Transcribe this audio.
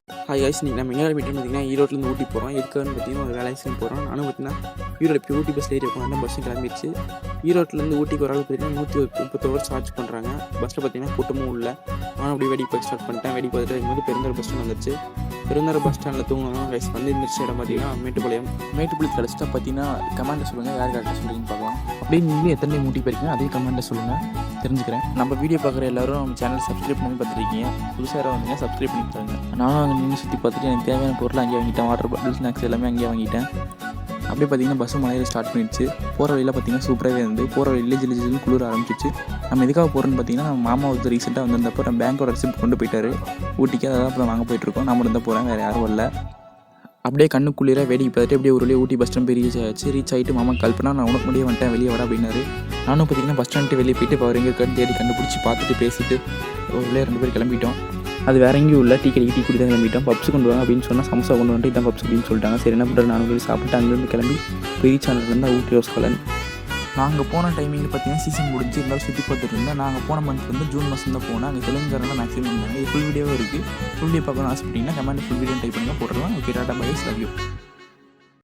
Hi guys, இன்றைக்கி நம்ம எங்கே மீட்டிங் பார்த்தீங்கன்னா ஈரோட்டிலேருந்து ஊட்டி போகிறோம். எதுக்காகன்னு பார்த்தீங்கன்னா ஒரு வேலை விஷயம் போகிறோம். நானும் பார்த்தீங்கன்னா ஈரோடு இப்போ ஊட்டி பஸ்ஸில் ஏறி இருக்கோம். பஸ்ஸும் கிளம்பிடுச்சு. ஈரோட்டிலேருந்து ஊட்டிக்கு ஒரு ஆள் பார்த்தீங்கன்னா 130 சார்ஜ் பண்ணுறாங்க. பஸ்ஸில் பார்த்தீங்கன்னா கூட்டமும் இல்லை. நானும் அப்படியே வெடி பார்த்து ஸ்டார்ட் பண்ணிட்டேன். வெடி பார்த்துட்டு இருக்கும்போது பெருந்தூர் பஸ் ஸ்டாண்ட் வந்துச்சு. பெருந்தூர் பஸ் ஸ்டாண்டில் தூங்கணும் கைஸ். வந்து இருந்துச்சு இடம் பார்த்தீங்கன்னா மேட்டுப்பாளையம் கிடச்சிட்டா பார்த்தீங்கன்னா கமெண்ட்டில் சொல்லுங்கள், யார் கரெக்டாக சொல்லுங்கன்னு பார்க்கலாம். அப்படியே நீங்களும் எத்தனை டைம் ஊட்டி போயிருக்கீங்க அதே கமெண்ட்டில் சொல்லுங்கள், தெரிஞ்சுக்கிறேன். நம்ம வீடியோ பார்க்குற எல்லாரும் நம்ம சேனல் சப்ஸ்கிரைப் பண்ணி பார்த்துருக்கீங்க. புதுசாக யாரும் வந்தீங்கன்னா சப்ஸ்கிரைப் பண்ணி தருங்க. நானும் அங்கே நின்று சுற்றி பார்த்துட்டு எனக்கு தேவையான பொருள் அங்கேயே வாங்கிட்டேன். வாட்டர் பாட்டில், ஸ்நாக்ஸ் எல்லாமே அங்கேயே வாங்கிட்டேன். அப்படியே பார்த்தீங்கன்னா பஸ்ஸு மலையில் ஸ்டார்ட் பண்ணிடுச்சு. போகிற வழியில் பார்த்தீங்கன்னா சூப்பராகவே இருந்து போகிற வழியில் ஜில்லு குளிர ஆரம்பிச்சிச்சு. நம்ம எதுக்காக போகிறோன்னு பார்த்தீங்கன்னா நம்ம மாமா வந்து ரீசெண்டாக வந்திருந்தப்போ நம்ம பேங்க்கோட ரெசிப்ட் கொண்டு போயிட்டாரு ஊட்டிக்கு. அதான் அப்புறம் வாங்க போயிட்டுருக்கோம். நம்ம இருந்தால் போகிறேன், வேறு யாரும் வரல. அப்படியே கண்ணுக்குள்ளே வேடிக்கை பார்த்துட்டு அப்படியே ஒரு வழியாக ஊட்டி பஸ் ஸ்டாண்ட் போய் ரீச் ஆகிட்டு மாமா கால் பண்ணால் நான் உனக்கு முடியே வந்துட்டேன், வெளியே வர அப்படின்னாரு. நானும் பார்த்தீங்கன்னா பஸ் ஸ்டாண்ட்டு வெளியே போயிட்டு இப்போ அவர் எங்கே இருக்கான்னு தேடி கண்டுபிடிச்சி பார்த்துட்டு பேசிட்டு ஒரு வழியாக 2 பேர் கிளம்பிட்டோம். அது வேற எங்கேயும் இல்லை, டீ குடி தான் கிளம்பிட்டோம். பப்ஸ் கொண்டு வாங்க அப்படின்னு சொன்னால் சமோசா கொண்டு வந்துட்டு இதான் பப்ஸ் அப்படின்னு சொல்லிட்டாங்க. சரி என்ன பண்ணுறது, 4 பேர் சாப்பிட்டு அங்கேருந்து கிளம்பி பெரிய சேனல்லேருந்து ஊட்டி ரோஸ் காலன். நாங்கள் போன டைமிங்கில் பார்த்தீங்கன்னா சீசன் முடிஞ்சு இருந்தாலும் சுற்றி பார்த்துட்டு இருந்தேன். நாங்கள் போன மந்த் வந்து ஜூன் மாதம் தான் போனோம். அங்கே தெலுங்கானால மேக்ஸிமம் இருந்தாங்க. இது ஃபுல் வீடியோவும் இருக்குது. ஃபுல் வீடியோ பார்க்கணும்னு ஆசைப்பட்டீங்கன்னா கமெண்ட் ஃபுல் வீடியோ டைப் பண்ணி போட்டுடலாம். Okay, tata bye, love you.